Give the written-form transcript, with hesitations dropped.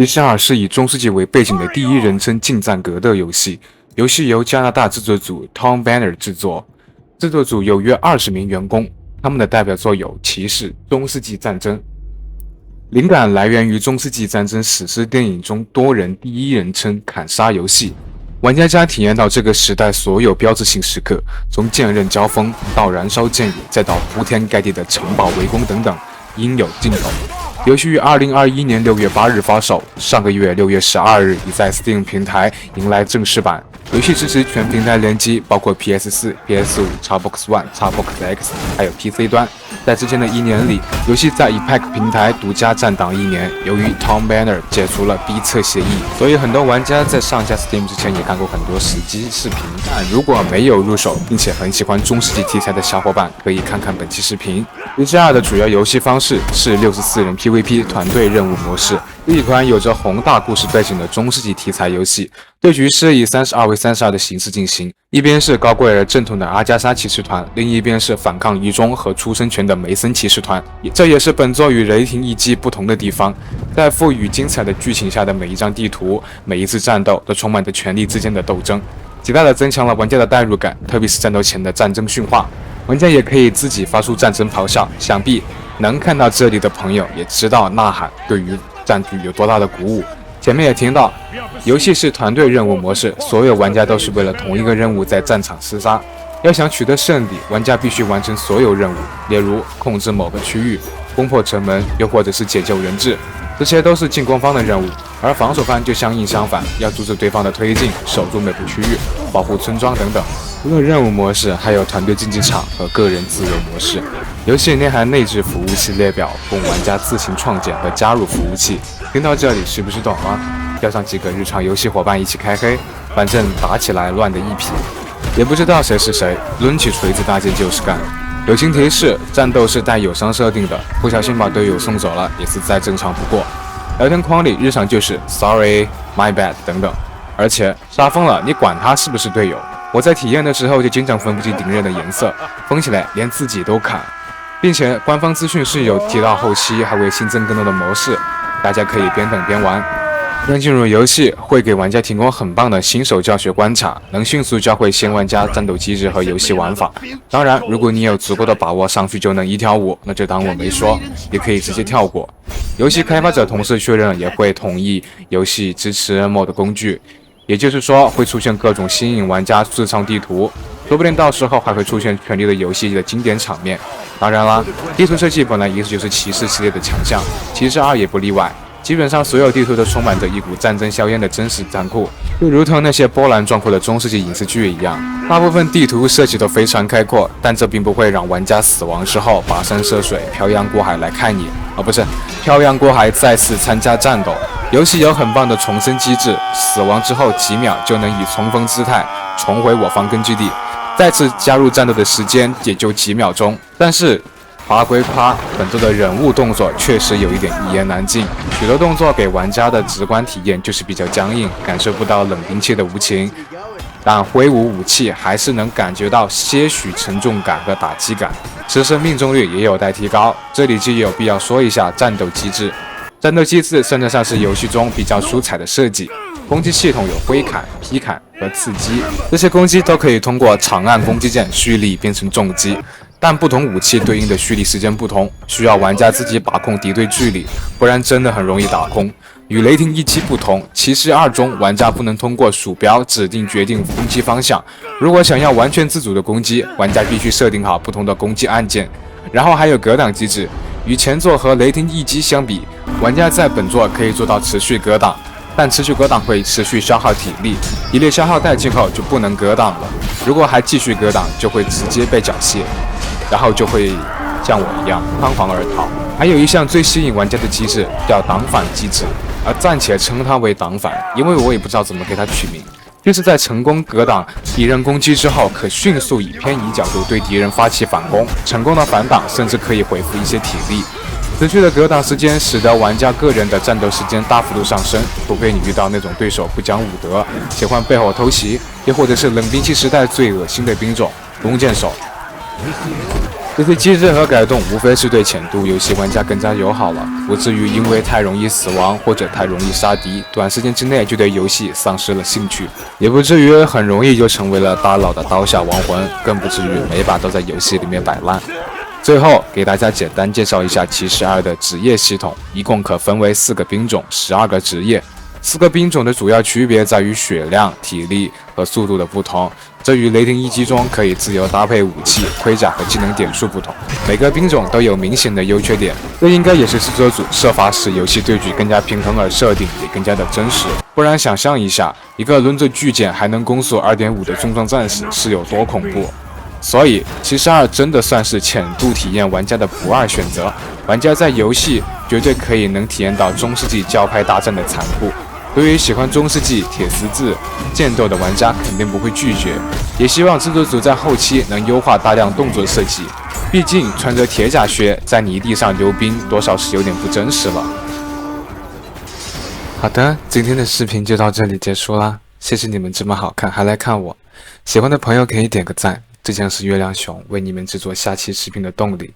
《骑士2》是以中世纪为背景的第一人称近战格斗游戏，游戏由加拿大制作组 Tom Banner 制作，制作组有约20名员工，他们的代表作有《骑士》《中世纪战争》。灵感来源于中世纪战争史诗电影中多人第一人称砍杀游戏，玩家将体验到这个时代所有标志性时刻，从剑刃交锋到燃烧剑雨，再到铺天盖地的城堡围攻等等，应有尽有。游戏于2021年6月8日发售，上个月6月12日已在 Steam 平台迎来正式版。游戏支持全平台联机，包括 PS4、PS5、Xbox One、Xbox X， 还有 PC 端。在之前的1年里，游戏在 Epic 平台独家站档1年。由于 Tom Banner 解除了逼测协议，所以很多玩家在上架 Steam 之前也看过很多实机视频。但如果没有入手，并且很喜欢中世纪题材的小伙伴，可以看看本期视频。《骑士2》的主要游戏方式是64人 PVP 团队任务模式，是一款有着宏大故事背景的中世纪题材游戏。对局是以32v32的形式进行，一边是高贵而正统的阿加莎骑士团，另一边是反抗遗忠和出生权的梅森骑士团。这也是本作与雷霆一击不同的地方，在赋予精彩的剧情下的每一张地图、每一次战斗都充满着权力之间的斗争，极大地增强了玩家的代入感，特别是战斗前的战争训话，玩家也可以自己发出战争咆哮。想必能看到这里的朋友也知道呐喊对于战局有多大的鼓舞。前面也听到，游戏是团队任务模式，所有玩家都是为了同一个任务在战场厮杀。要想取得胜利，玩家必须完成所有任务，例如控制某个区域、攻破城门，又或者是解救人质，这些都是进攻方的任务。而防守方就相反，要阻止对方的推进，守住每个区域，保护村庄等等。除了任务模式，还有团队竞技场和个人自由模式。游戏内含内置服务器列表，供玩家自行创建和加入服务器。听到这里是不是懂了？叫上几个日常游戏伙伴一起开黑，反正打起来乱的一批，也不知道谁是谁，抡起锤子大剑就是干。友情提示：战斗是带友商设定的，不小心把队友送走了也是再正常不过。聊天框里日常就是 Sorry、My Bad 等等，而且杀疯了你管他是不是队友。我在体验的时候就经常分不清敌人的颜色，疯起来连自己都砍，并且官方资讯是有提到后期还会新增更多的模式，大家可以边等边玩。刚进入游戏会给玩家提供很棒的新手教学关卡，能迅速教会新玩家战斗机制和游戏玩法。当然，如果你有足够的把握上去就能一跳舞，那就当我没说，也可以直接跳过。游戏开发者同时确认也会同意游戏支持 MOD 工具，也就是说会出现各种吸引玩家自创地图，说不定到时候还会出现《权力的游戏》的经典场面。当然啦，地图设计本来一直就是骑士系列的强项，骑士2也不例外。基本上所有地图都充满着一股战争硝烟的真实残酷，就如同那些波澜壮阔的中世纪影视剧一样。大部分地图设计都非常开阔，但这并不会让玩家死亡之后跋山涉水、漂洋过海来看你，不是漂洋过海再次参加战斗。游戏有很棒的重生机制，死亡之后几秒就能以冲锋姿态重回我方根据地，再次加入战斗的时间也就几秒钟。但是夸归夸，本作的人物动作确实有一点一言难尽，许多动作给玩家的直观体验就是比较僵硬，感受不到冷兵器的无情，但挥舞武器还是能感觉到些许沉重感和打击感，实时命中率也有待提高。这里就有必要说一下战斗机制。战斗机制算得上是游戏中比较出彩的设计，攻击系统有挥砍、劈砍和刺击，这些攻击都可以通过长按攻击键蓄力变成重击，但不同武器对应的蓄力时间不同，需要玩家自己把控敌对距离，不然真的很容易打空。与雷霆一击不同，骑士2中玩家不能通过鼠标指定决定攻击方向，如果想要完全自主的攻击，玩家必须设定好不同的攻击按键。然后还有格挡机制，与前作和雷霆一击相比，玩家在本作可以做到持续格挡，但持续格挡会持续消耗体力，体力消耗殆尽后就不能格挡了，如果还继续格挡就会直接被缴械，然后就会像我一样仓皇而逃。还有一项最吸引玩家的机制叫挡反机制，而暂且称它为挡反，因为我也不知道怎么给它取名，就是在成功格挡敌人攻击之后，可迅速以偏移角度对敌人发起反攻，成功的反挡甚至可以恢复一些体力。持续的格挡时间使得玩家个人的战斗时间大幅度上升，除非你遇到那种对手不讲武德，喜欢背后偷袭，又或者是冷兵器时代最恶心的兵种弓箭手。这些机制和改动无非是对浅度游戏玩家更加友好了，不至于因为太容易死亡或者太容易杀敌，短时间之内就对游戏丧失了兴趣，也不至于很容易就成为了大佬的刀下亡魂，更不至于每把都在游戏里面摆烂。最后给大家简单介绍一下骑士2的职业系统，一共可分为4个兵种，12个职业。4个兵种的主要区别在于血量、体力和速度的不同，这与雷霆一击中可以自由搭配武器、盔甲和技能点数不同。每个兵种都有明显的优缺点，这应该也是制作组设法使游戏对局更加平衡而设定，也更加的真实。不然想象一下，一个抡着巨剑还能攻速 2.5 的重装战士是有多恐怖。所以骑士2真的算是浅度体验玩家的不二选择，玩家在游戏绝对可以能体验到中世纪教派大战的残酷。对于喜欢中世纪铁十字剑斗的玩家肯定不会拒绝，也希望制作组在后期能优化大量动作设计，毕竟穿着铁甲靴在泥地上溜冰多少是有点不真实了。好的，今天的视频就到这里结束啦，谢谢你们这么好看还来看我，喜欢的朋友可以点个赞，这将是月亮熊为你们制作下期视频的动力。